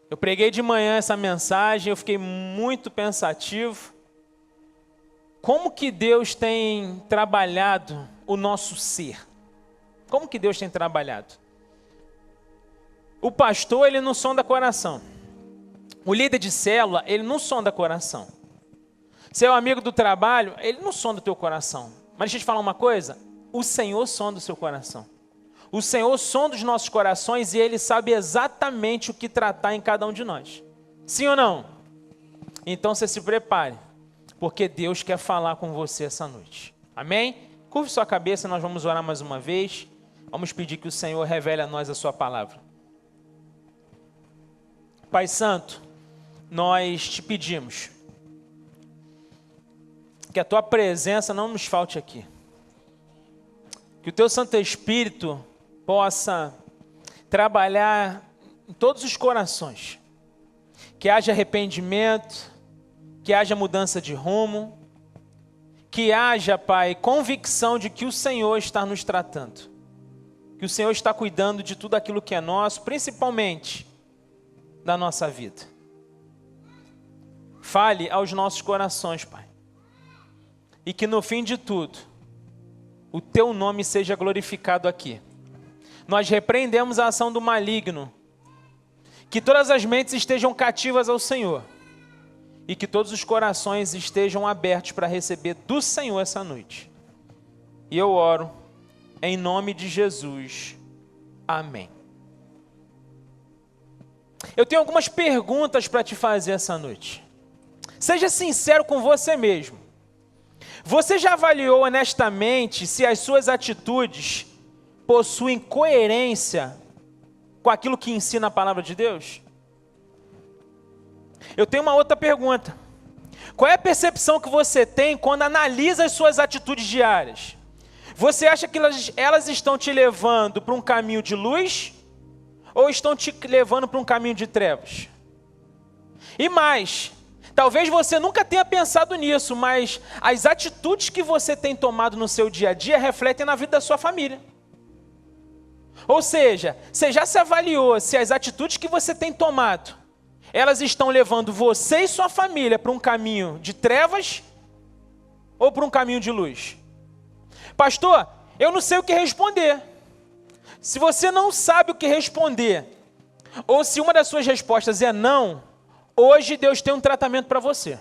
Eu preguei de manhã essa mensagem, eu fiquei muito pensativo. Como que Deus tem trabalhado o nosso ser? Como que Deus tem trabalhado? O pastor, ele não sonda coração. O líder de célula, ele não sonda coração. Seu amigo do trabalho, ele não sonda o teu coração. Mas deixa eu te falar uma coisa, o Senhor sonda o seu coração. O Senhor sonda os nossos corações e Ele sabe exatamente o que tratar em cada um de nós. Sim ou não? Então você se prepare, porque Deus quer falar com você essa noite. Amém? Curve sua cabeça, nós vamos orar mais uma vez. Vamos pedir que o Senhor revele a nós a sua palavra. Pai Santo, nós te pedimos que a tua presença não nos falte aqui. Que o teu Santo Espírito possa trabalhar em todos os corações. Que haja arrependimento, que haja mudança de rumo, que haja, Pai, convicção de que o Senhor está nos tratando. Que o Senhor está cuidando de tudo aquilo que é nosso, principalmente da nossa vida. Fale aos nossos corações, Pai. E que no fim de tudo, o teu nome seja glorificado aqui. Nós repreendemos a ação do maligno. Que todas as mentes estejam cativas ao Senhor. E que todos os corações estejam abertos para receber do Senhor essa noite. E eu oro em nome de Jesus. Amém. Eu tenho algumas perguntas para te fazer essa noite. Seja sincero com você mesmo. Você já avaliou honestamente se as suas atitudes possuem coerência com aquilo que ensina a palavra de Deus? Eu tenho uma outra pergunta. Qual é a percepção que você tem quando analisa as suas atitudes diárias? Você acha que elas estão te levando para um caminho de luz ou estão te levando para um caminho de trevas? E mais, talvez você nunca tenha pensado nisso, mas as atitudes que você tem tomado no seu dia a dia refletem na vida da sua família. Ou seja, você já se avaliou se as atitudes que você tem tomado, elas estão levando você e sua família para um caminho de trevas ou para um caminho de luz? Pastor, eu não sei o que responder. Se você não sabe o que responder, ou se uma das suas respostas é não, hoje Deus tem um tratamento para você.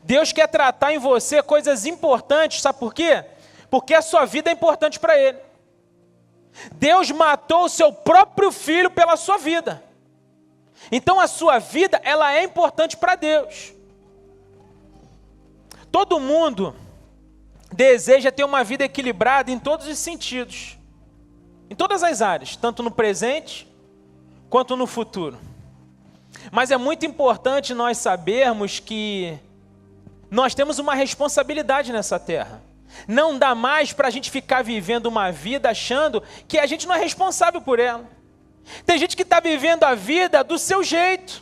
Deus quer tratar em você coisas importantes, sabe por quê? Porque a sua vida é importante para Ele. Deus matou o seu próprio filho pela sua vida. Então a sua vida, ela é importante para Deus. Todo mundo deseja ter uma vida equilibrada em todos os sentidos. Em todas as áreas, tanto no presente quanto no futuro. Mas é muito importante nós sabermos que nós temos uma responsabilidade nessa terra. Não dá mais para a gente ficar vivendo uma vida achando que a gente não é responsável por ela. Tem gente que está vivendo a vida do seu jeito.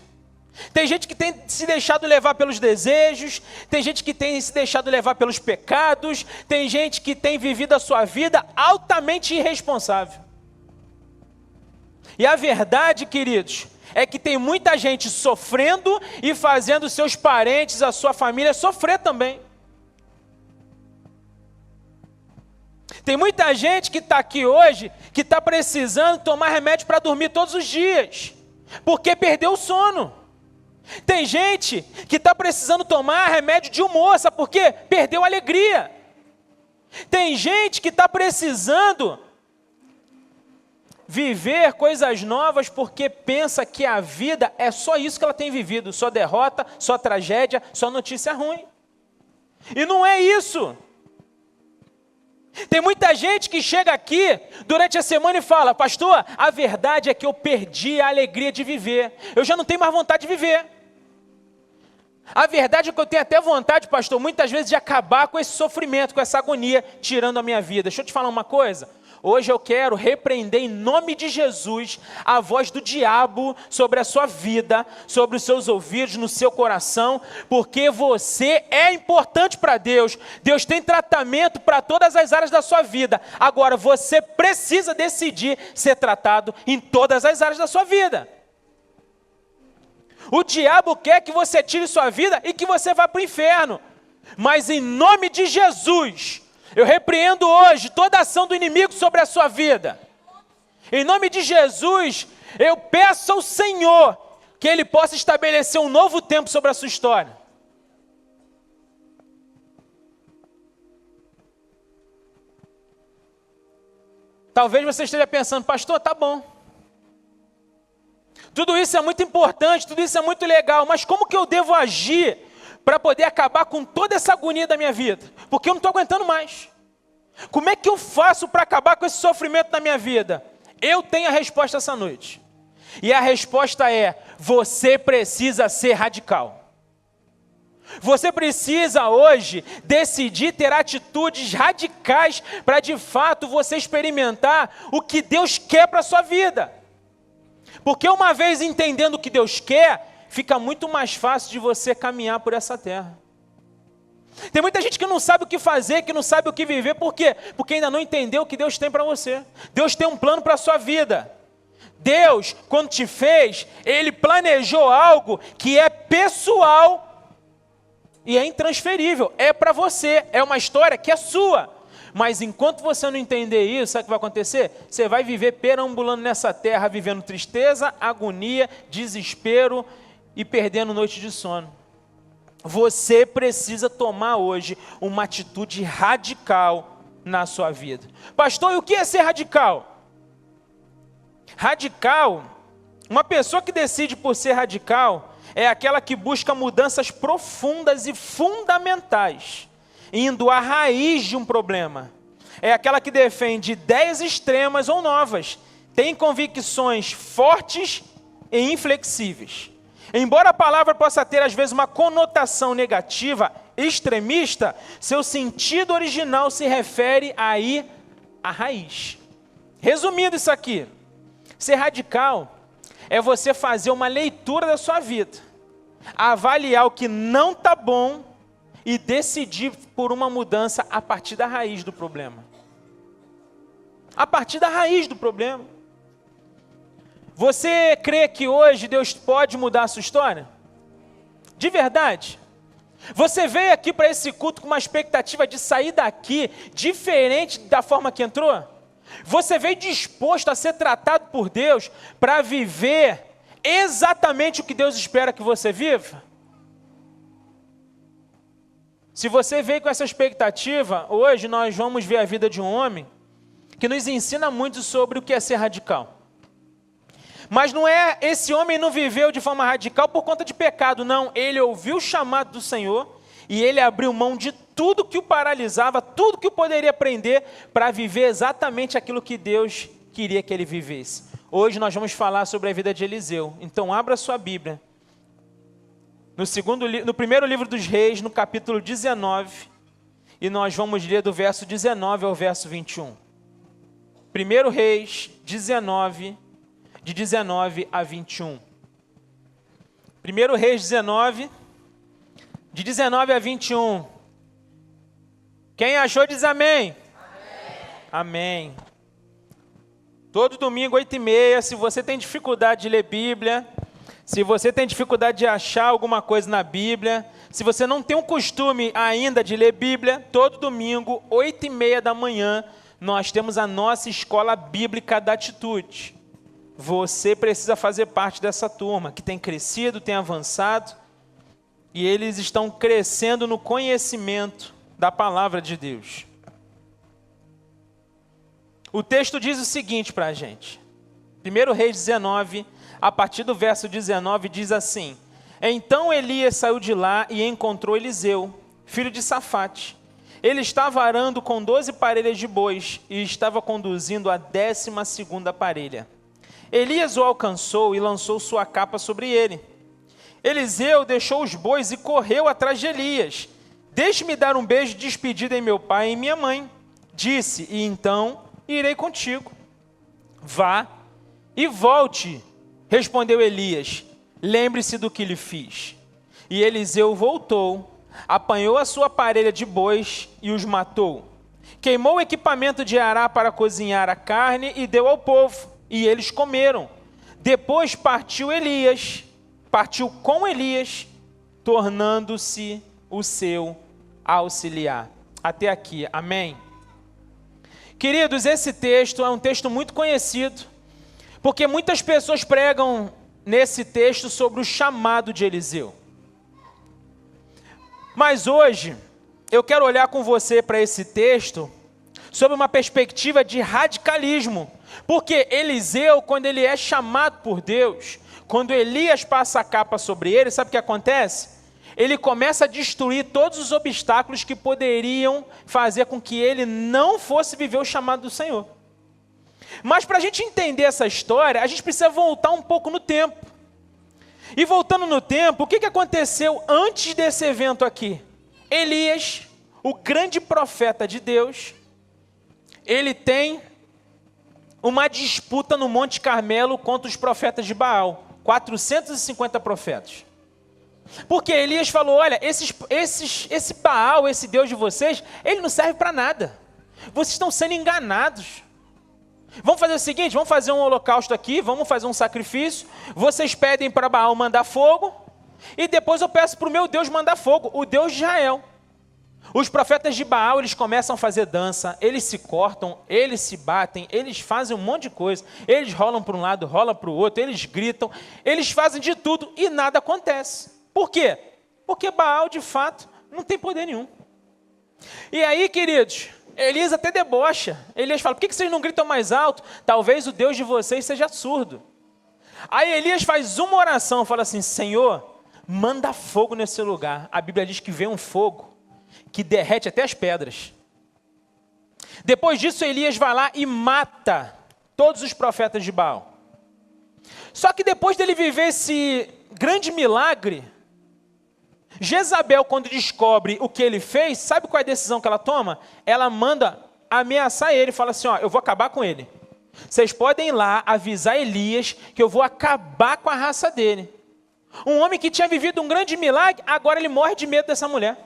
Tem gente que tem se deixado levar pelos desejos. Tem gente que tem se deixado levar pelos pecados. Tem gente que tem vivido a sua vida altamente irresponsável. E a verdade, queridos, é que tem muita gente sofrendo e fazendo seus parentes, a sua família sofrer também. Tem muita gente que está aqui hoje, que está precisando tomar remédio para dormir todos os dias, porque perdeu o sono. Tem gente que está precisando tomar remédio de humor, sabe por quê? Perdeu a alegria. Tem gente que está precisando viver coisas novas porque pensa que a vida é só isso que ela tem vivido, só derrota, só tragédia, só notícia ruim. E não é isso. Tem muita gente que chega aqui durante a semana e fala: pastor, a verdade é que eu perdi a alegria de viver. Eu já não tenho mais vontade de viver. A verdade é que eu tenho até vontade, pastor, muitas vezes de acabar com esse sofrimento, com essa agonia, tirando a minha vida. Deixa eu te falar uma coisa. Hoje eu quero repreender em nome de Jesus a voz do diabo sobre a sua vida, sobre os seus ouvidos, no seu coração, porque você é importante para Deus. Deus tem tratamento para todas as áreas da sua vida. Agora você precisa decidir ser tratado em todas as áreas da sua vida. O diabo quer que você tire sua vida e que você vá para o inferno. Mas em nome de Jesus, eu repreendo hoje toda ação do inimigo sobre a sua vida. Em nome de Jesus, eu peço ao Senhor que Ele possa estabelecer um novo tempo sobre a sua história. Talvez você esteja pensando, pastor, tá bom. Tudo isso é muito importante, tudo isso é muito legal, mas como que eu devo agir para poder acabar com toda essa agonia da minha vida? Porque eu não estou aguentando mais. Como é que eu faço para acabar com esse sofrimento na minha vida? Eu tenho a resposta essa noite. E a resposta é, você precisa ser radical. Você precisa hoje decidir ter atitudes radicais para de fato você experimentar o que Deus quer para a sua vida. Porque uma vez entendendo o que Deus quer, fica muito mais fácil de você caminhar por essa terra. Tem muita gente que não sabe o que fazer, que não sabe o que viver. Por quê? Porque ainda não entendeu o que Deus tem para você. Deus tem um plano para a sua vida. Deus, quando te fez, Ele planejou algo que é pessoal e é intransferível. É para você, é uma história que é sua. Mas enquanto você não entender isso, sabe o que vai acontecer? Você vai viver perambulando nessa terra, vivendo tristeza, agonia, desespero e perdendo noite de sono. Você precisa tomar hoje uma atitude radical na sua vida. Pastor, e o que é ser radical? Radical, uma pessoa que decide por ser radical, é aquela que busca mudanças profundas e fundamentais, indo à raiz de um problema. É aquela que defende ideias extremas ou novas, tem convicções fortes e inflexíveis. Embora a palavra possa ter às vezes uma conotação negativa, extremista, seu sentido original se refere aí à raiz. Resumindo isso aqui, ser radical é você fazer uma leitura da sua vida, avaliar o que não está bom e decidir por uma mudança a partir da raiz do problema. A partir da raiz do problema. Você crê que hoje Deus pode mudar a sua história? De verdade? Você veio aqui para esse culto com uma expectativa de sair daqui diferente da forma que entrou? Você veio disposto a ser tratado por Deus para viver exatamente o que Deus espera que você viva? Se você veio com essa expectativa, hoje nós vamos ver a vida de um homem que nos ensina muito sobre o que é ser radical. Mas não é, esse homem não viveu de forma radical por conta de pecado, não. Ele ouviu o chamado do Senhor e ele abriu mão de tudo que o paralisava, tudo que o poderia prender para viver exatamente aquilo que Deus queria que ele vivesse. Hoje nós vamos falar sobre a vida de Eliseu. Então abra sua Bíblia. No primeiro livro dos Reis, no capítulo 19, e nós vamos ler do verso 19 ao verso 21. 1 Reis 19, de 19 a 21. 1 Reis 19, de 19 a 21. Quem achou diz amém. Amém. Amém. Todo domingo, 8h30, se você tem dificuldade de ler Bíblia, se você tem dificuldade de achar alguma coisa na Bíblia, se você não tem um costume ainda de ler Bíblia, todo domingo, 8h30 da manhã, nós temos a nossa escola bíblica da atitude. Você precisa fazer parte dessa turma, que tem crescido, tem avançado, e eles estão crescendo no conhecimento da palavra de Deus. O texto diz o seguinte para a gente. 1 Reis 19, a partir do verso 19, diz assim: Então Elias saiu de lá e encontrou Eliseu, filho de Safate. Ele estava arando com 12 parelhas de bois e estava conduzindo a 12ª parelha. Elias o alcançou e lançou sua capa sobre ele. Eliseu deixou os bois e correu atrás de Elias. Deixe-me dar um beijo de despedida em meu pai e em minha mãe. Disse, e então irei contigo. Vá e volte, respondeu Elias. Lembre-se do que lhe fiz. E Eliseu voltou, apanhou a sua parelha de bois e os matou. Queimou o equipamento de arar para cozinhar a carne e deu ao povo. E eles comeram. Depois partiu Elias partiu com Elias, tornando-se o seu auxiliar. Até aqui, amém? Queridos, esse texto é um texto muito conhecido, porque muitas pessoas pregam nesse texto sobre o chamado de Eliseu. Mas hoje, eu quero olhar com você para esse texto sob uma perspectiva de radicalismo. Porque Eliseu, quando ele é chamado por Deus, quando Elias passa a capa sobre ele, sabe o que acontece? Ele começa a destruir todos os obstáculos que poderiam fazer com que ele não fosse viver o chamado do Senhor. Mas para a gente entender essa história, a gente precisa voltar um pouco no tempo. E voltando no tempo, o que aconteceu antes desse evento aqui? Elias, o grande profeta de Deus, ele tem uma disputa no Monte Carmelo contra os profetas de Baal. 450 profetas. Porque Elias falou, olha, esse Baal, esse Deus de vocês, ele não serve para nada. Vocês estão sendo enganados. Vamos fazer o seguinte, vamos fazer um holocausto aqui, vamos fazer um sacrifício. Vocês pedem para Baal mandar fogo, e depois eu peço para o meu Deus mandar fogo, o Deus de Israel. Os profetas de Baal, eles começam a fazer dança, eles se cortam, eles se batem, eles fazem um monte de coisa. Eles rolam para um lado, rolam para o outro, eles gritam, eles fazem de tudo e nada acontece. Por quê? Porque Baal, de fato, não tem poder nenhum. E aí, queridos, Elias até debocha. Elias fala, por que vocês não gritam mais alto? Talvez o Deus de vocês seja surdo. Aí Elias faz uma oração, fala assim, Senhor, manda fogo nesse lugar. A Bíblia diz que vem um fogo que derrete até as pedras. Depois disso, Elias vai lá e mata todos os profetas de Baal. Só que depois dele viver esse grande milagre, Jezabel, quando descobre o que ele fez, sabe qual é a decisão que ela toma? Ela manda ameaçar ele, fala assim, ó, eu vou acabar com ele. Vocês podem ir lá avisar Elias que eu vou acabar com a raça dele. Um homem que tinha vivido um grande milagre, agora ele morre de medo dessa mulher.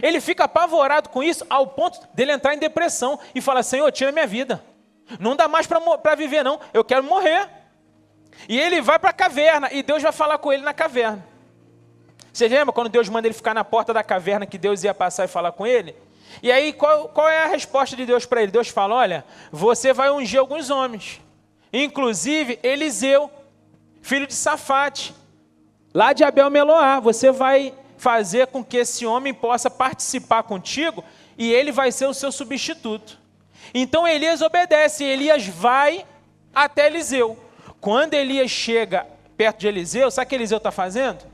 Ele fica apavorado com isso, ao ponto dele entrar em depressão e fala, Senhor, tira minha vida. Não dá mais para viver não, eu quero morrer. E ele vai para a caverna, e Deus vai falar com ele na caverna. Você lembra quando Deus manda ele ficar na porta da caverna, que Deus ia passar e falar com ele? E aí, qual é a resposta de Deus para ele? Deus fala, olha, você vai ungir alguns homens, inclusive Eliseu, filho de Safate, lá de Abel-Meloá. Você vai fazer com que esse homem possa participar contigo, e ele vai ser o seu substituto. Então Elias obedece, Elias vai até Eliseu. Quando Elias chega perto de Eliseu, sabe o que Eliseu está fazendo?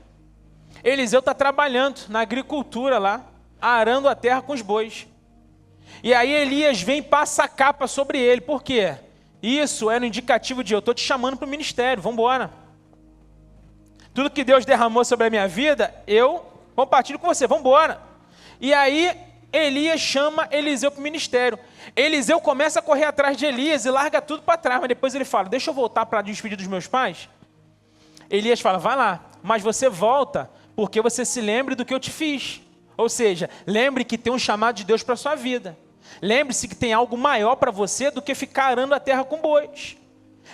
Eliseu está trabalhando na agricultura lá, arando a terra com os bois. E aí Elias vem e passa a capa sobre ele. Por quê? Isso era um indicativo de eu estou te chamando para o ministério, vamos embora. Tudo que Deus derramou sobre a minha vida, eu compartilho com você, vamos embora. E aí Elias chama Eliseu para o ministério. Eliseu começa a correr atrás de Elias e larga tudo para trás, mas depois ele fala, deixa eu voltar para despedir dos meus pais. Elias fala, vai lá, mas você volta porque você se lembre do que eu te fiz. Ou seja, lembre que tem um chamado de Deus para a sua vida. Lembre-se que tem algo maior para você do que ficar arando a terra com bois.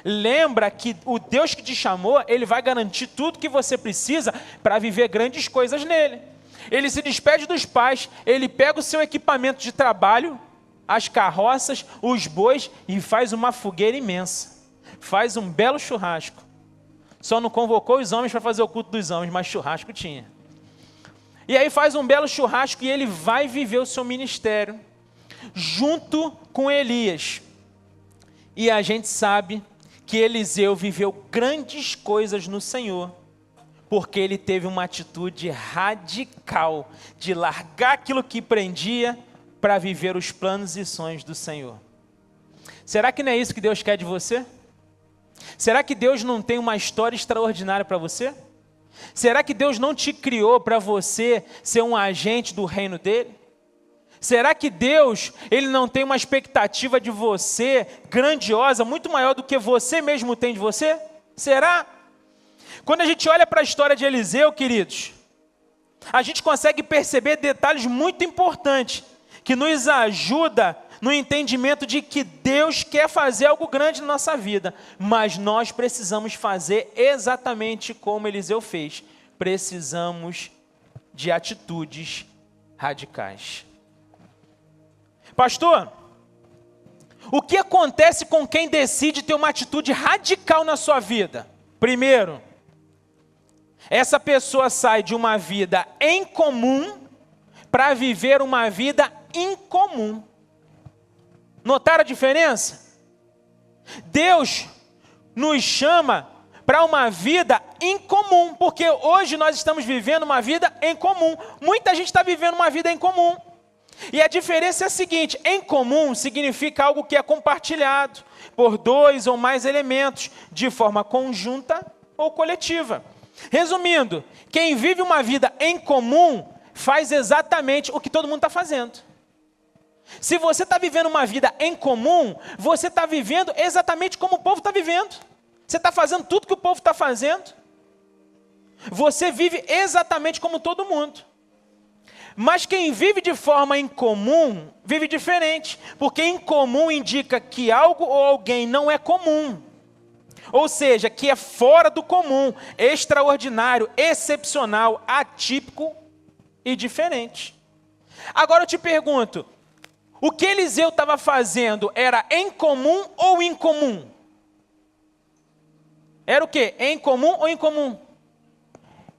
Lembra que o Deus que te chamou, Ele vai garantir tudo que você precisa para viver grandes coisas nele. Ele se despede dos pais, ele pega o seu equipamento de trabalho, as carroças, os bois e faz uma fogueira imensa. Faz um belo churrasco. Só não convocou os homens para fazer o culto dos homens, mas churrasco tinha. E aí faz um belo churrasco e ele vai viver o seu ministério junto com Elias. E a gente sabe que Eliseu viveu grandes coisas no Senhor, porque ele teve uma atitude radical de largar aquilo que prendia para viver os planos e sonhos do Senhor. Será que não é isso que Deus quer de você? Será que Deus não tem uma história extraordinária para você? Será que Deus não te criou para você ser um agente do reino dele? Será que Deus, ele não tem uma expectativa de você grandiosa, muito maior do que você mesmo tem de você? Será? Quando a gente olha para a história de Eliseu, queridos, a gente consegue perceber detalhes muito importantes que nos ajuda no entendimento de que Deus quer fazer algo grande na nossa vida, mas nós precisamos fazer exatamente como Eliseu fez. Precisamos de atitudes radicais. Pastor, o que acontece com quem decide ter uma atitude radical na sua vida? Primeiro, essa pessoa sai de uma vida em comum para viver uma vida incomum. Notaram a diferença? Deus nos chama para uma vida incomum, porque hoje nós estamos vivendo uma vida em comum. Muita gente está vivendo uma vida em comum. E a diferença é a seguinte: em comum significa algo que é compartilhado por dois ou mais elementos, de forma conjunta ou coletiva. Resumindo, quem vive uma vida em comum faz exatamente o que todo mundo está fazendo. Se você está vivendo uma vida em comum, você está vivendo exatamente como o povo está vivendo. Você está fazendo tudo que o povo está fazendo. Você vive exatamente como todo mundo. Mas quem vive de forma incomum, vive diferente. Porque incomum indica que algo ou alguém não é comum. Ou seja, que é fora do comum, extraordinário, excepcional, atípico e diferente. Agora eu te pergunto, o que Eliseu estava fazendo era em comum ou incomum? Era o quê? Em comum ou incomum?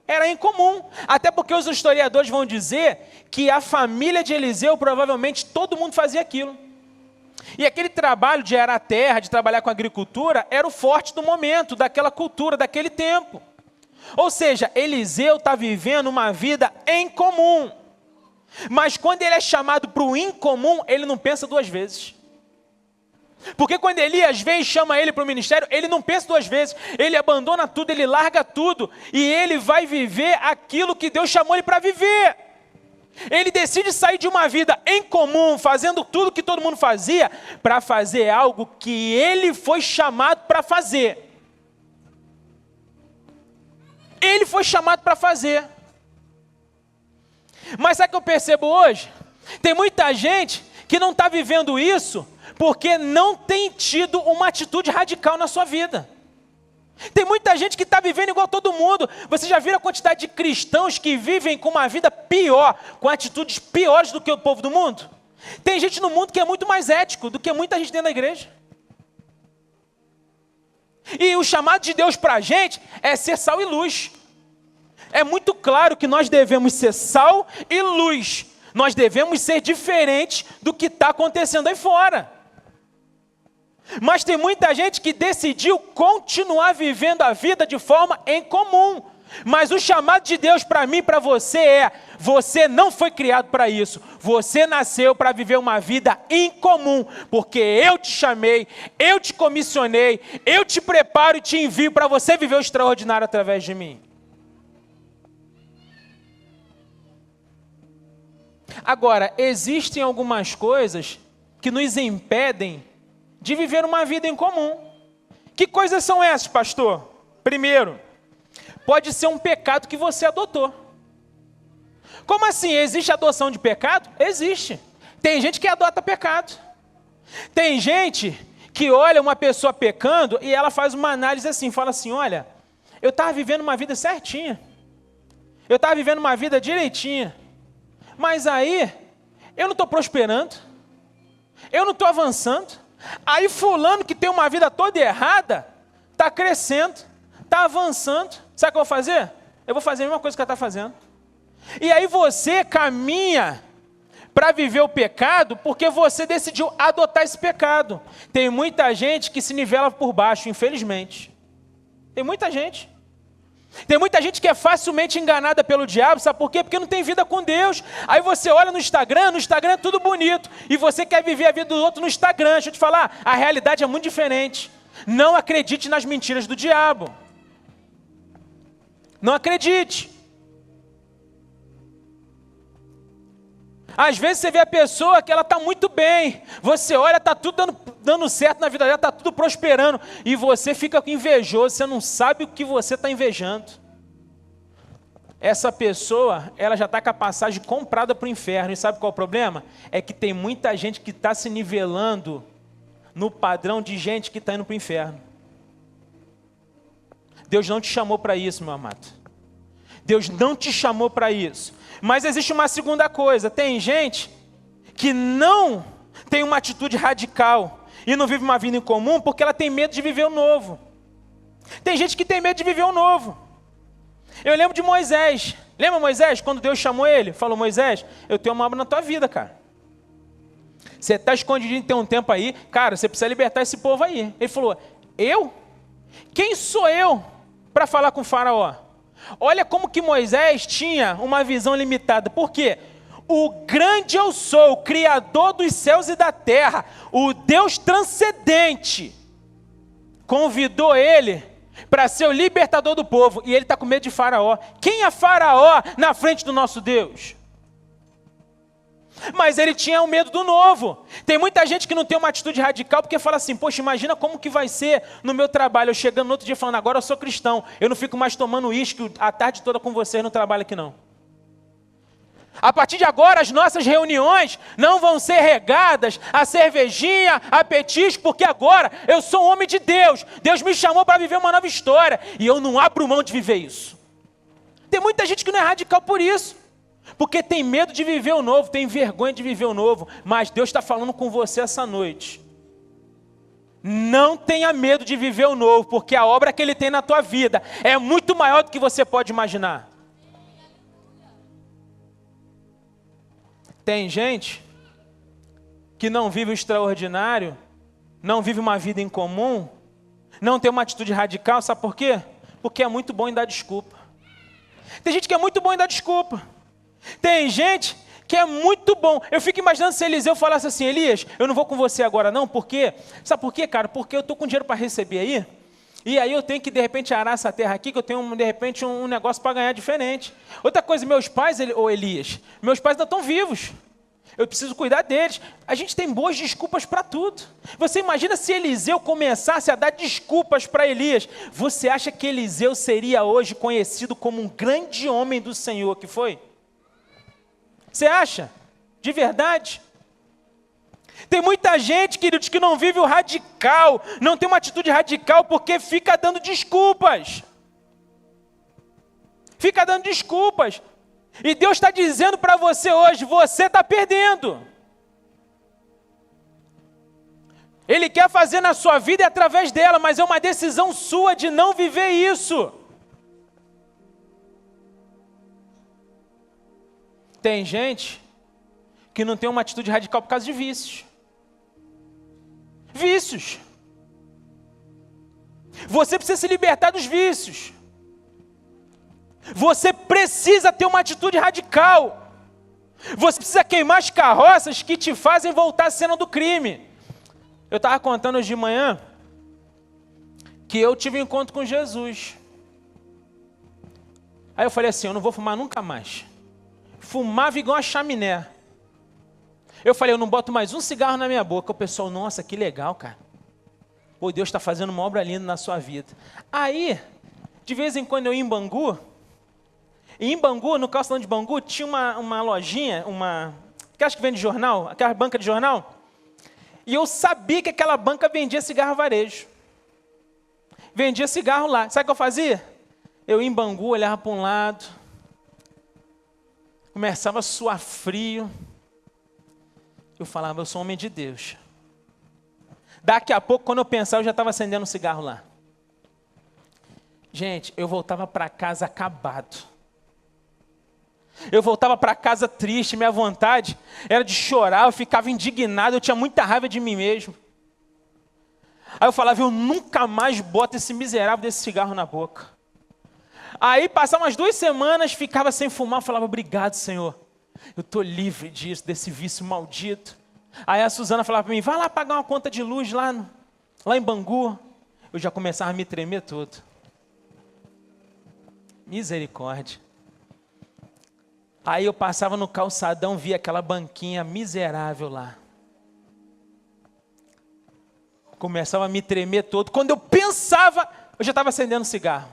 Era incomum. Até porque os historiadores vão dizer que a família de Eliseu, provavelmente todo mundo fazia aquilo. E aquele trabalho de arar a terra, de trabalhar com agricultura, era o forte do momento, daquela cultura, daquele tempo. Ou seja, Eliseu está vivendo uma vida em comum. Mas quando ele é chamado para o incomum, ele não pensa duas vezes. Porque quando Elias vem e chama ele para o ministério, ele não pensa duas vezes. Ele abandona tudo, ele larga tudo. E ele vai viver aquilo que Deus chamou ele para viver. Ele decide sair de uma vida em comum, fazendo tudo que todo mundo fazia, para fazer algo que ele foi chamado para fazer. Ele foi chamado para fazer. Mas sabe o que eu percebo hoje? Tem muita gente que não está vivendo isso porque não tem tido uma atitude radical na sua vida. Tem muita gente que está vivendo igual todo mundo. Você já viu a quantidade de cristãos que vivem com uma vida pior, com atitudes piores do que o povo do mundo? Tem gente no mundo que é muito mais ético do que muita gente dentro da igreja. E o chamado de Deus para a gente é ser sal e luz. É muito claro que nós devemos ser sal e luz. Nós devemos ser diferentes do que está acontecendo aí fora. Mas tem muita gente que decidiu continuar vivendo a vida de forma em comum. Mas o chamado de Deus para mim e para você é: você não foi criado para isso. Você nasceu para viver uma vida incomum. Porque eu te chamei, eu te comissionei, eu te preparo e te envio para você viver o extraordinário através de mim. Agora, existem algumas coisas que nos impedem de viver uma vida em comum. Que coisas são essas, pastor? Primeiro, pode ser um pecado que você adotou. Como assim? Existe adoção de pecado? Existe. Tem gente que adota pecado. Tem gente que olha uma pessoa pecando e ela faz uma análise assim, fala assim: olha, eu estava vivendo uma vida certinha. Eu estava vivendo uma vida direitinha. Mas aí, eu não estou prosperando. Eu não estou avançando. Aí fulano que tem uma vida toda errada, está crescendo, está avançando. Sabe o que eu vou fazer? Eu vou fazer a mesma coisa que ela está fazendo. E aí você caminha para viver o pecado porque você decidiu adotar esse pecado. Tem muita gente que se nivela por baixo, infelizmente. Tem muita gente. Tem muita gente que é facilmente enganada pelo diabo, sabe por quê? Porque não tem vida com Deus. Aí você olha no Instagram é tudo bonito, e você quer viver a vida do outro no Instagram. Deixa eu te falar, a realidade é muito diferente. Não acredite nas mentiras do diabo. Não acredite. Às vezes você vê a pessoa que ela está muito bem, você olha, está tudo dando certo na vida dela, está tudo prosperando, e você fica invejoso, você não sabe o que você está invejando. essa pessoa, ela já está com a passagem comprada para o inferno. E sabe qual é o problema? É que tem muita gente que está se nivelando no padrão de gente que está indo para o inferno. Deus não te chamou para isso, meu amado. Deus não te chamou para isso. Mas existe uma segunda coisa. Tem gente que não tem uma atitude radical e não vive uma vida em comum porque ela tem medo de viver o novo. Tem gente que tem medo de viver o novo. Eu lembro de Moisés. Lembra Moisés? Quando Deus chamou ele, falou: Moisés, eu tenho uma obra na tua vida, cara. Você está escondidinho tem um tempo aí, cara, você precisa libertar esse povo aí. Ele falou: eu? Quem sou eu para falar com o faraó? Olha como que Moisés tinha uma visão limitada. Por quê? O grande eu sou, o Criador dos céus e da terra, o Deus transcendente, convidou ele para ser o libertador do povo, e ele está com medo de Faraó. Quem é Faraó na frente do nosso Deus? Mas ele tinha o medo do novo. Tem muita gente que não tem uma atitude radical, porque fala assim: poxa, imagina como que vai ser no meu trabalho, eu chegando no outro dia falando: agora eu sou cristão, eu não fico mais tomando uísque a tarde toda com vocês no trabalho aqui não. A partir de agora, as nossas reuniões não vão ser regadas a cervejinha, a petisco, porque agora eu sou um homem de Deus. Deus me chamou para viver uma nova história e eu não abro mão de viver isso. Tem muita gente que não é radical por isso, porque tem medo de viver o novo, tem vergonha de viver o novo. Mas Deus está falando com você essa noite. Não tenha medo de viver o novo, porque a obra que Ele tem na tua vida é muito maior do que você pode imaginar. Tem gente que não vive o extraordinário, não vive uma vida em comum, não tem uma atitude radical, sabe por quê? Porque é muito bom em dar desculpa. Tem gente que é muito bom em dar desculpa. Tem gente que é muito bom. Eu fico imaginando se Eliseu falasse assim: Elias, eu não vou com você agora não, por quê? Sabe por quê, cara? Porque eu estou com dinheiro para receber aí, e aí eu tenho que de repente arar essa terra aqui, que eu tenho de repente um negócio para ganhar diferente. Outra coisa, meus pais, ô Elias, meus pais ainda estão vivos. Eu preciso cuidar deles. A gente tem boas desculpas para tudo. Você imagina se Eliseu começasse a dar desculpas para Elias. Você acha que Eliseu seria hoje conhecido como um grande homem do Senhor que foi? Você acha? De verdade? Tem muita gente, queridos, que não vive o radical, não tem uma atitude radical porque fica dando desculpas. Fica dando desculpas. E Deus está dizendo para você hoje: você está perdendo. Ele quer fazer na sua vida e através dela, mas é uma decisão sua de não viver isso. Tem gente que não tem uma atitude radical por causa de vícios. Vícios. Você precisa se libertar dos vícios. Você precisa ter uma atitude radical. Você precisa queimar as carroças que te fazem voltar à cena do crime. Eu estava contando hoje de manhã que eu tive um encontro com Jesus. Aí eu falei assim: eu não vou fumar nunca mais. Fumava igual uma chaminé. Eu falei: eu não boto mais um cigarro na minha boca. O pessoal: nossa, que legal, cara. Pô, Deus está fazendo uma obra linda na sua vida. Aí, de vez em quando eu ia em Bangu. E em Bangu, no calçadão de Bangu, tinha uma lojinha, aquelas que vende jornal, aquela banca de jornal. E eu sabia que aquela banca vendia cigarro varejo. Vendia cigarro lá. Sabe o que eu fazia? Eu ia em Bangu, olhava para um lado, começava a suar frio. Eu falava: eu sou homem de Deus. Daqui a pouco, quando eu pensava, eu já estava acendendo um cigarro lá. Gente, eu voltava para casa acabado. Eu voltava para casa triste, minha vontade era de chorar, eu ficava indignado, eu tinha muita raiva de mim mesmo. Aí eu falava: eu nunca mais boto esse miserável desse cigarro na boca. Aí passavam umas 2 semanas, ficava sem fumar, eu falava: obrigado, Senhor, eu estou livre disso, desse vício maldito. Aí a Suzana falava para mim: vai lá pagar uma conta de luz lá em Bangu. Eu já começava a me tremer todo. Misericórdia. Aí eu passava no calçadão, via aquela banquinha miserável lá. Começava a me tremer todo. Quando eu pensava, eu já estava acendendo cigarro.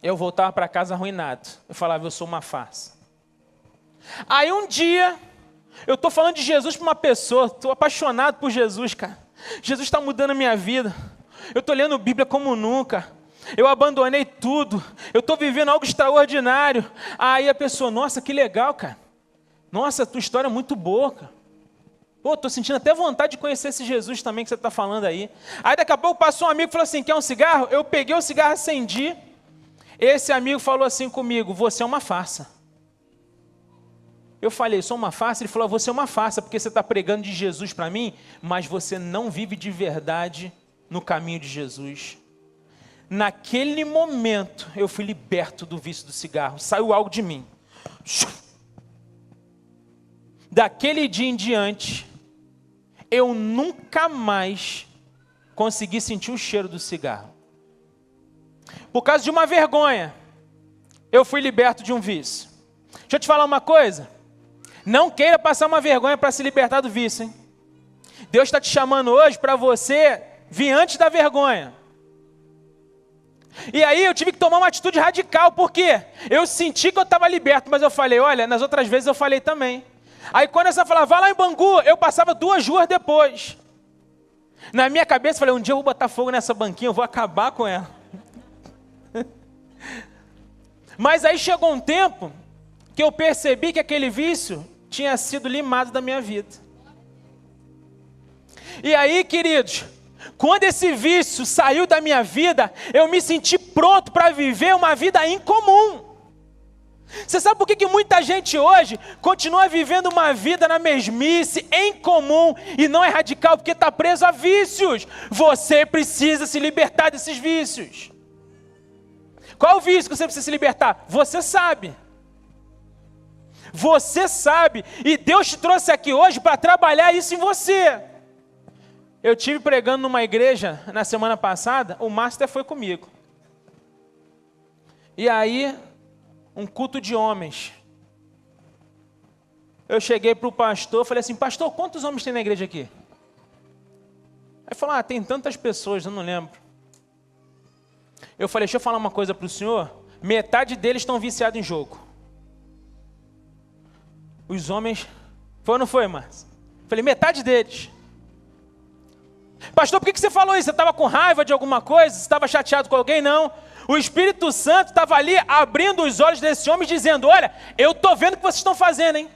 eu voltava para casa arruinado. Eu falava, eu sou uma farsa. Aí um dia, eu estou falando de Jesus para uma pessoa, estou apaixonado por Jesus, cara. Jesus está mudando a minha vida. Eu estou lendo Bíblia como nunca. Eu abandonei tudo. Eu estou vivendo algo extraordinário. Aí a pessoa, nossa, que legal, cara. Nossa, tua história é muito boa, cara. Pô, estou sentindo até vontade de conhecer esse Jesus também que você está falando aí. Aí daqui a pouco passou um amigo e falou assim, quer um cigarro? Eu peguei o cigarro, acendi. Esse amigo falou assim comigo, você é uma farsa. Eu falei, sou uma farsa? Ele falou, você é uma farsa, porque você está pregando de Jesus para mim, mas você não vive de verdade no caminho de Jesus. Naquele momento, eu fui liberto do vício do cigarro, saiu algo de mim. Daquele dia em diante, eu nunca mais consegui sentir o cheiro do cigarro. Por causa de uma vergonha, eu fui liberto de um vício. Deixa eu te falar uma coisa. Não queira passar uma vergonha para se libertar do vício, hein? Deus está te chamando hoje para você vir antes da vergonha. E aí eu tive que tomar uma atitude radical, porque eu senti que eu estava liberto, mas eu falei, olha, nas outras vezes eu falei também. Aí quando essa falava, vai lá em Bangu, eu passava 2 ruas depois. Na minha cabeça eu falei, um dia eu vou botar fogo nessa banquinha, eu vou acabar com ela. Mas aí chegou um tempo que eu percebi que aquele vício tinha sido limado da minha vida. E aí, queridos, quando esse vício saiu da minha vida, eu me senti pronto para viver uma vida incomum. Você sabe por que muita gente hoje continua vivendo uma vida na mesmice, em comum, e não é radical? Porque está preso a vícios. Você precisa se libertar desses vícios. Qual é o vício que você precisa se libertar? Você sabe. Você sabe. E Deus te trouxe aqui hoje para trabalhar isso em você. Eu estive pregando numa igreja na semana passada, o Márcio até foi comigo. E aí, um culto de homens. Eu cheguei para o pastor, falei assim, pastor, quantos homens tem na igreja aqui? Aí falou, tem tantas pessoas, eu não lembro. Eu falei, deixa eu falar uma coisa para o senhor, metade deles estão viciados em jogo. Os homens, foi ou não foi, Márcio? Falei, metade deles. Pastor, por que você falou isso? Você estava com raiva de alguma coisa? Você estava chateado com alguém? Não. O Espírito Santo estava ali abrindo os olhos desse homem, dizendo, olha, eu estou vendo o que vocês estão fazendo, hein?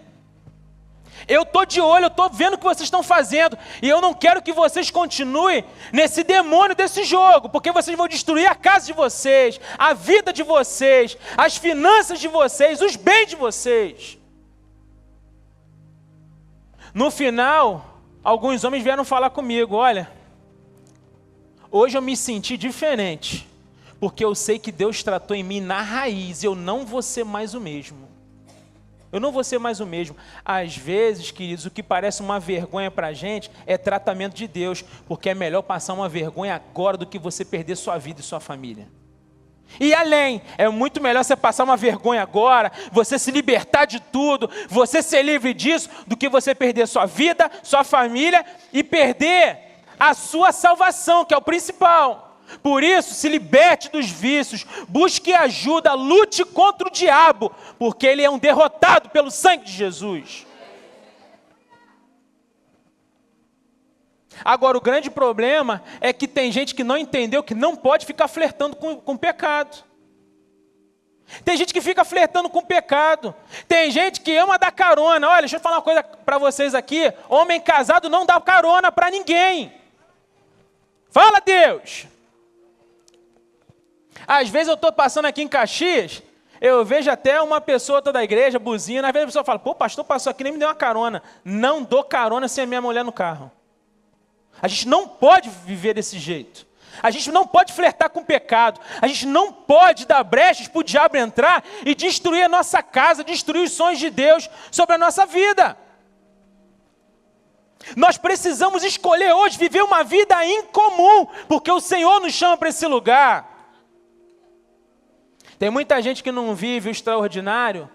Eu estou de olho, eu estou vendo o que vocês estão fazendo. E eu não quero que vocês continuem nesse demônio desse jogo, porque vocês vão destruir a casa de vocês, a vida de vocês, as finanças de vocês, os bens de vocês. No final, alguns homens vieram falar comigo, olha, hoje eu me senti diferente, porque eu sei que Deus tratou em mim na raiz, eu não vou ser mais o mesmo. Eu não vou ser mais o mesmo. Às vezes, queridos, o que parece uma vergonha para a gente é tratamento de Deus, porque é melhor passar uma vergonha agora do que você perder sua vida e sua família. E além, é muito melhor você passar uma vergonha agora, você se libertar de tudo, você ser livre disso, do que você perder sua vida, sua família e perder a sua salvação, que é o principal. Por isso, se liberte dos vícios, busque ajuda, lute contra o diabo, porque ele é um derrotado pelo sangue de Jesus. Agora, o grande problema é que tem gente que não entendeu que não pode ficar flertando com o pecado. Tem gente que fica flertando com o pecado. Tem gente que ama dar carona. Olha, deixa eu falar uma coisa para vocês aqui. Homem casado não dá carona para ninguém. Fala, Deus! Às vezes eu estou passando aqui em Caxias, eu vejo até uma pessoa toda da igreja, buzina, às vezes a pessoa fala, pô, pastor passou aqui, nem me deu uma carona. Não dou carona sem a minha mulher no carro. A gente não pode viver desse jeito. A gente não pode flertar com o pecado. A gente não pode dar brechas para o diabo entrar e destruir a nossa casa, destruir os sonhos de Deus sobre a nossa vida. Nós precisamos escolher hoje viver uma vida incomum, porque o Senhor nos chama para esse lugar. Tem muita gente que não vive o extraordinário,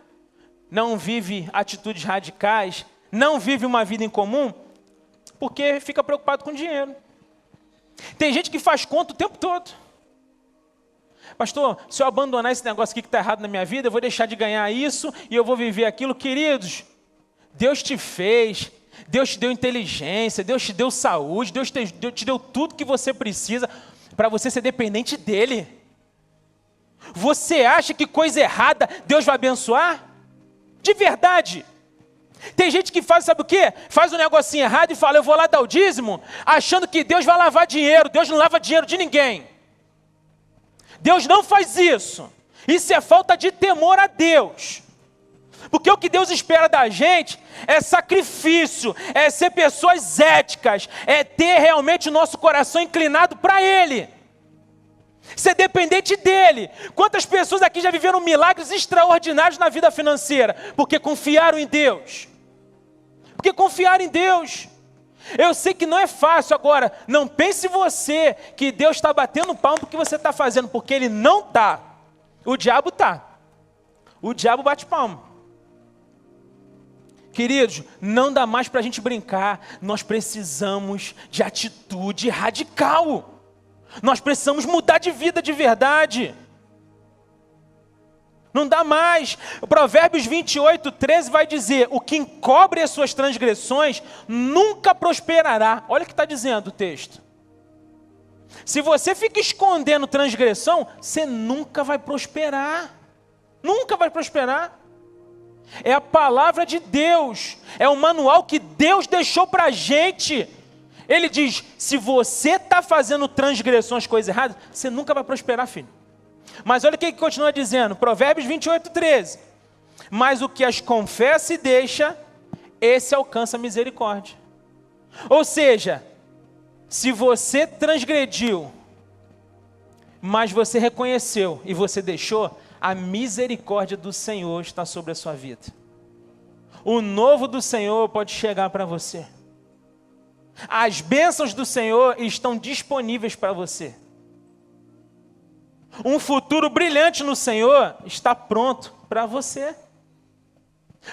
não vive atitudes radicais, não vive uma vida incomum, porque fica preocupado com dinheiro. Tem gente que faz conta o tempo todo. Pastor, se eu abandonar esse negócio aqui que está errado na minha vida, eu vou deixar de ganhar isso e eu vou viver aquilo. Queridos, Deus te fez, Deus te deu inteligência, Deus te deu saúde, Deus te deu tudo que você precisa para você ser dependente dEle. Você acha que coisa errada Deus vai abençoar? De verdade. Tem gente que faz, sabe o quê? Faz um negocinho errado e fala, eu vou lá dar o dízimo, achando que Deus vai lavar dinheiro. Deus não lava dinheiro de ninguém. Deus não faz isso. Isso é falta de temor a Deus. Porque o que Deus espera da gente é sacrifício, é ser pessoas éticas, é ter realmente o nosso coração inclinado para Ele. Ser dependente dEle. Quantas pessoas aqui já viveram milagres extraordinários na vida financeira? Porque confiaram em Deus. Porque confiaram em Deus. Eu sei que não é fácil. Agora, não pense você que Deus está batendo palmo porque você está fazendo, porque Ele não está. O diabo está. O diabo bate palmo. Queridos, não dá mais para a gente brincar. Nós precisamos de atitude radical. Nós precisamos mudar de vida de verdade. Não dá mais. O Provérbios 28:13 vai dizer, o que encobre as suas transgressões nunca prosperará. Olha o que está dizendo o texto. Se você fica escondendo transgressão, você nunca vai prosperar. Nunca vai prosperar. É a palavra de Deus. É o manual que Deus deixou para a gente. Ele diz, se você está fazendo transgressões, coisas erradas, você nunca vai prosperar, filho. Mas olha o que ele continua dizendo, Provérbios 28:13. Mas o que as confessa e deixa, esse alcança a misericórdia. Ou seja, se você transgrediu, mas você reconheceu e você deixou, a misericórdia do Senhor está sobre a sua vida. O novo do Senhor pode chegar para você. As bênçãos do Senhor estão disponíveis para você. Um futuro brilhante no Senhor está pronto para você.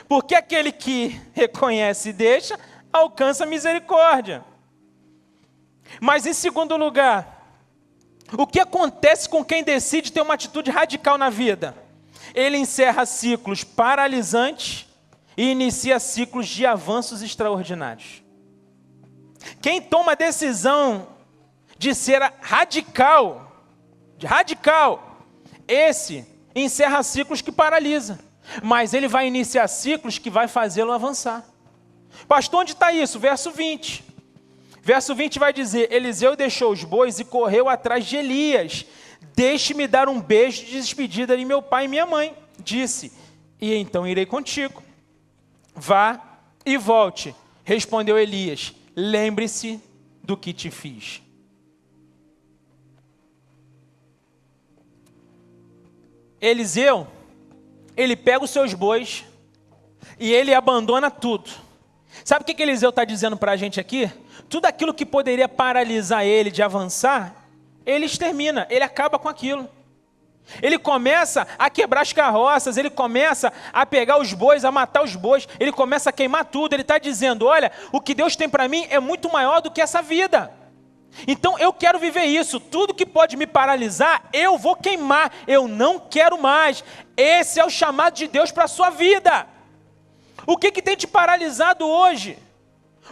Porque aquele que reconhece e deixa, alcança a misericórdia. Mas em segundo lugar, o que acontece com quem decide ter uma atitude radical na vida? Ele encerra ciclos paralisantes e inicia ciclos de avanços extraordinários. Quem toma a decisão de ser radical, esse encerra ciclos que paralisa, mas ele vai iniciar ciclos que vai fazê-lo avançar. Pastor, onde está isso? Verso 20. Verso 20 vai dizer, Eliseu deixou os bois e correu atrás de Elias. Deixe-me dar um beijo de despedida de meu pai e minha mãe. Disse, e então irei contigo. Vá e volte. Respondeu Elias, lembre-se do que te fiz. Eliseu, ele pega os seus bois e ele abandona tudo. Sabe o que Eliseu está dizendo para a gente aqui? Tudo aquilo que poderia paralisar ele de avançar, ele extermina, ele acaba com aquilo. Ele começa a quebrar as carroças, ele começa a pegar os bois, a matar os bois, ele começa a queimar tudo. Ele está dizendo, olha, o que Deus tem para mim é muito maior do que essa vida. Então eu quero viver isso, tudo que pode me paralisar, eu vou queimar, eu não quero mais. Esse é o chamado de Deus para a sua vida. O que tem te paralisado hoje?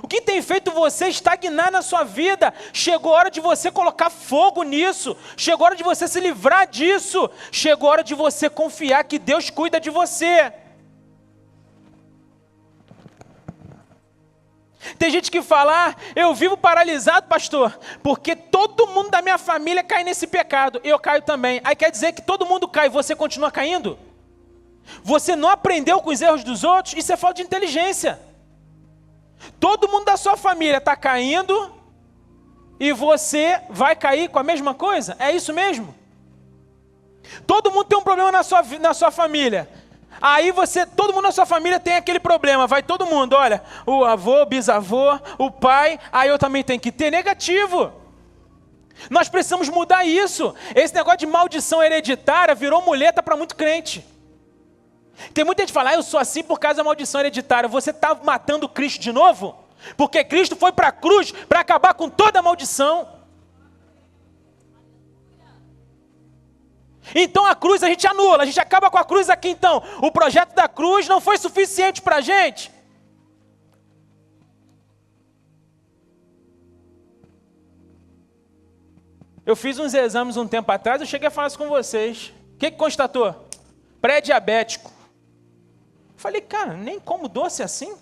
O que tem feito você estagnar na sua vida? Chegou a hora de você colocar fogo nisso. Chegou a hora de você se livrar disso. Chegou a hora de você confiar que Deus cuida de você. Tem gente que fala, eu vivo paralisado, pastor, porque todo mundo da minha família cai nesse pecado. Eu caio também. Aí quer dizer que todo mundo cai e você continua caindo? Você não aprendeu com os erros dos outros? Isso é falta de inteligência. Todo mundo da sua família está caindo e você vai cair com a mesma coisa? É isso mesmo? Todo mundo tem um problema na sua família. Aí todo mundo na sua família tem aquele problema. Vai todo mundo, olha, o avô, o bisavô, o pai, aí eu também tenho que ter. Negativo. Nós precisamos mudar isso. Esse negócio de maldição hereditária virou muleta para muito crente. Tem muita gente que fala, eu sou assim por causa da maldição hereditária. Você está matando Cristo de novo? Porque Cristo foi para a cruz para acabar com toda a maldição. Então a cruz a gente anula, a gente acaba com a cruz aqui então. O projeto da cruz não foi suficiente para a gente. Eu fiz uns exames um tempo atrás, eu cheguei a falar isso com vocês. O que constatou? Pré-diabético. Falei, cara, nem como doce assim.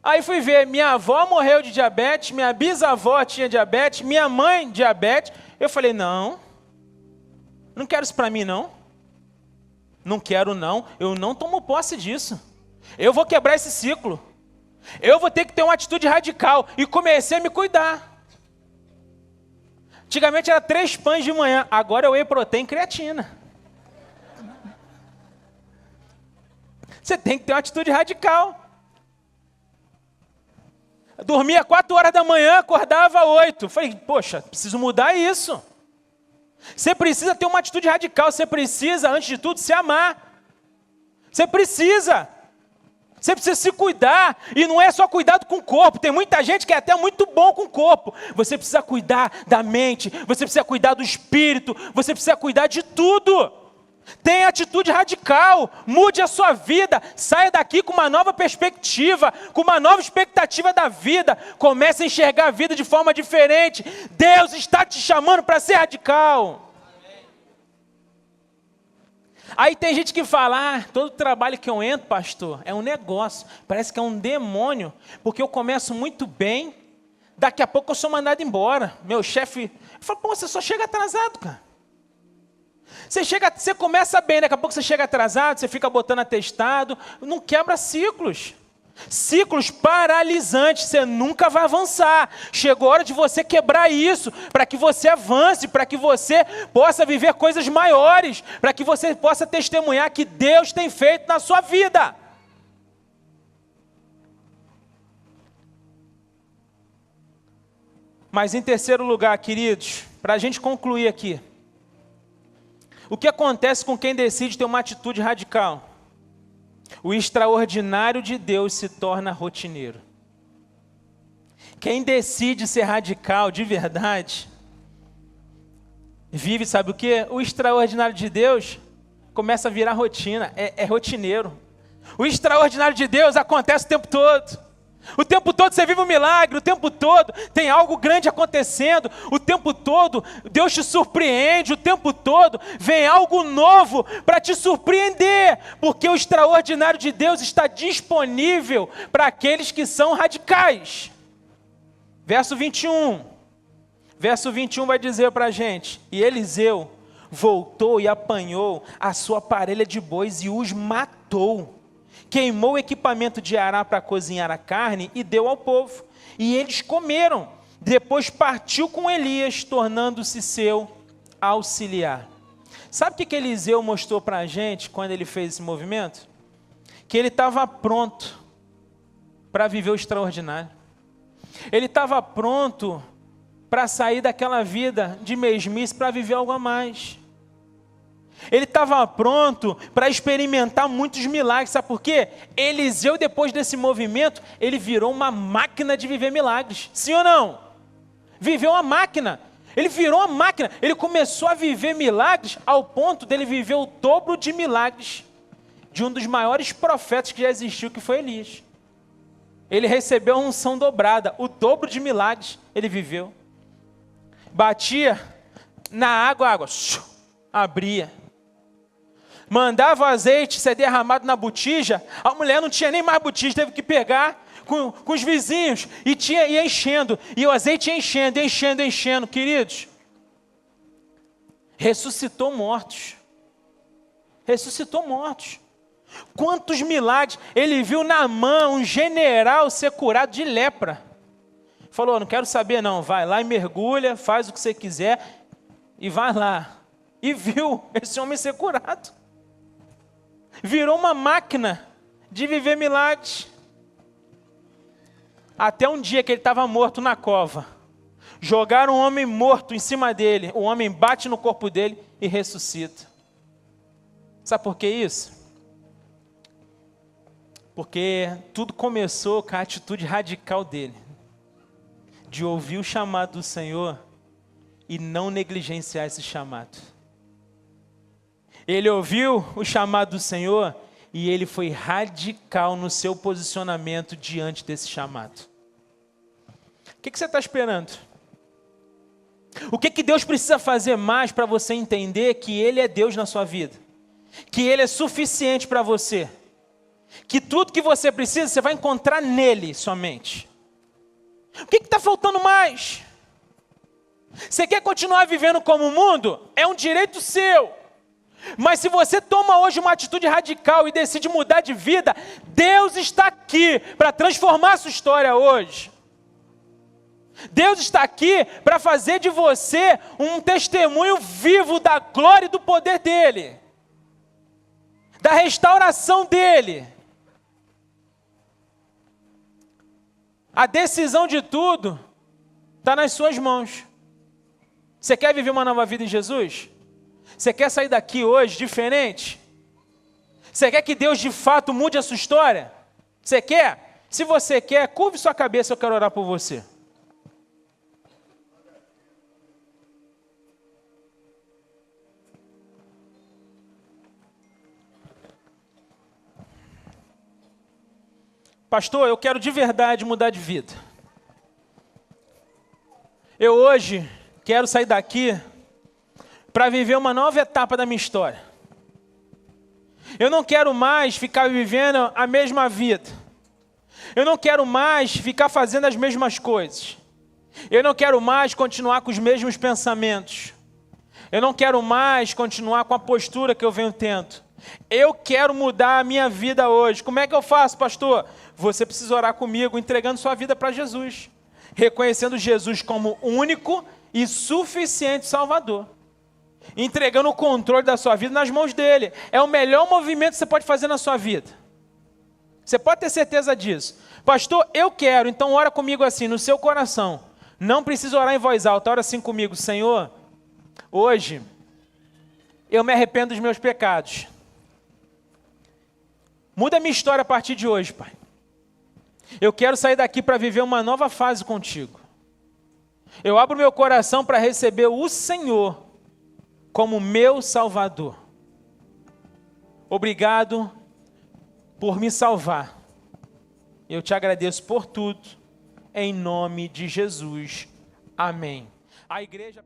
Aí fui ver, minha avó morreu de diabetes, minha bisavó tinha diabetes, minha mãe diabetes. Eu falei, não quero isso para mim não. Não quero não, eu não tomo posse disso. Eu vou quebrar esse ciclo. Eu vou ter que ter uma atitude radical. E comecei a me cuidar. Antigamente era 3 pães de manhã, agora é whey protein e creatina. Você tem que ter uma atitude radical. Dormia 4 horas da manhã, acordava 8. Falei, poxa, preciso mudar isso. Você precisa ter uma atitude radical, você precisa, antes de tudo, se amar. Você precisa se cuidar, e não é só cuidado com o corpo, tem muita gente que é até muito bom com o corpo. Você precisa cuidar da mente, você precisa cuidar do espírito, você precisa cuidar de tudo. Tenha atitude radical, mude a sua vida, saia daqui com uma nova perspectiva, com uma nova expectativa da vida, comece a enxergar a vida de forma diferente. Deus está te chamando para ser radical. Aí tem gente que fala, todo trabalho que eu entro, pastor, é um negócio, parece que é um demônio, porque eu começo muito bem, daqui a pouco eu sou mandado embora. Meu chefe fala, pô, você só chega atrasado, cara. Você começa bem, daqui a pouco você chega atrasado, você fica botando atestado, não quebra ciclos. Ciclos paralisantes, você nunca vai avançar. Chegou a hora de você quebrar isso, para que você avance, para que você possa viver coisas maiores, para que você possa testemunhar que Deus tem feito na sua vida. Mas em terceiro lugar, queridos, para a gente concluir aqui, o que acontece com quem decide ter uma atitude radical? O extraordinário de Deus se torna rotineiro. Quem decide ser radical de verdade, vive, sabe o quê? O extraordinário de Deus começa a virar rotina, é rotineiro. O extraordinário de Deus acontece o tempo todo. O tempo todo você vive um milagre, o tempo todo tem algo grande acontecendo, o tempo todo Deus te surpreende, o tempo todo vem algo novo para te surpreender, porque o extraordinário de Deus está disponível para aqueles que são radicais. Verso 21 vai dizer para a gente, e Eliseu voltou e apanhou a sua parelha de bois e os matou. Queimou o equipamento de Ará para cozinhar a carne e deu ao povo. E eles comeram. Depois partiu com Elias, tornando-se seu auxiliar. Sabe o que Eliseu mostrou para a gente quando ele fez esse movimento? Que ele estava pronto para viver o extraordinário. Ele estava pronto para sair daquela vida de mesmice para viver algo a mais. Ele estava pronto para experimentar muitos milagres, sabe por quê? Eliseu, depois desse movimento, ele virou uma máquina de viver milagres, sim ou não? Viveu uma máquina, ele virou uma máquina, ele começou a viver milagres ao ponto dele viver o dobro de milagres de um dos maiores profetas que já existiu, que foi Elias. Ele recebeu a unção dobrada, o dobro de milagres ele viveu. Batia na água, a água abria. Mandava o azeite ser derramado na botija, a mulher não tinha nem mais botija, teve que pegar com os vizinhos, e ia enchendo, e o azeite ia enchendo, queridos. Ressuscitou mortos. Quantos milagres, ele viu Naamã, um general, ser curado de lepra. Falou, não quero saber não, vai lá e mergulha, faz o que você quiser, e vai lá. E viu esse homem ser curado. Virou uma máquina de viver milagres. Até um dia que ele estava morto na cova. Jogaram um homem morto em cima dele. O homem bate no corpo dele e ressuscita. Sabe por que isso? Porque tudo começou com a atitude radical dele. De ouvir o chamado do Senhor e não negligenciar esse chamado. Ele ouviu o chamado do Senhor e ele foi radical no seu posicionamento diante desse chamado. O que você está esperando? O que Deus precisa fazer mais para você entender que Ele é Deus na sua vida? Que Ele é suficiente para você? Que tudo que você precisa, você vai encontrar nele somente. O que está faltando mais? Você quer continuar vivendo como o mundo? É um direito seu. Mas se você toma hoje uma atitude radical e decide mudar de vida, Deus está aqui para transformar a sua história hoje. Deus está aqui para fazer de você um testemunho vivo da glória e do poder dEle. Da restauração dEle. A decisão de tudo está nas suas mãos. Você quer viver uma nova vida em Jesus? Você quer sair daqui hoje diferente? Você quer que Deus de fato mude a sua história? Você quer? Se você quer, curve sua cabeça, eu quero orar por você. Pastor, eu quero de verdade mudar de vida. Eu hoje quero sair daqui para viver uma nova etapa da minha história. Eu não quero mais ficar vivendo a mesma vida. Eu não quero mais ficar fazendo as mesmas coisas. Eu não quero mais continuar com os mesmos pensamentos. Eu não quero mais continuar com a postura que eu venho tendo. Eu quero mudar a minha vida hoje. Como é que eu faço, pastor? Você precisa orar comigo, entregando sua vida para Jesus. Reconhecendo Jesus como único e suficiente Salvador. Entregando o controle da sua vida nas mãos dele. É o melhor movimento que você pode fazer na sua vida. Você pode ter certeza disso. Pastor, eu quero, então ora comigo assim, no seu coração. Não precisa orar em voz alta, ora assim comigo. Senhor, hoje eu me arrependo dos meus pecados. Muda a minha história a partir de hoje, Pai. Eu quero sair daqui para viver uma nova fase contigo. Eu abro meu coração para receber o Senhor como meu Salvador. Obrigado por me salvar. Eu te agradeço por tudo. Em nome de Jesus. Amém. A igreja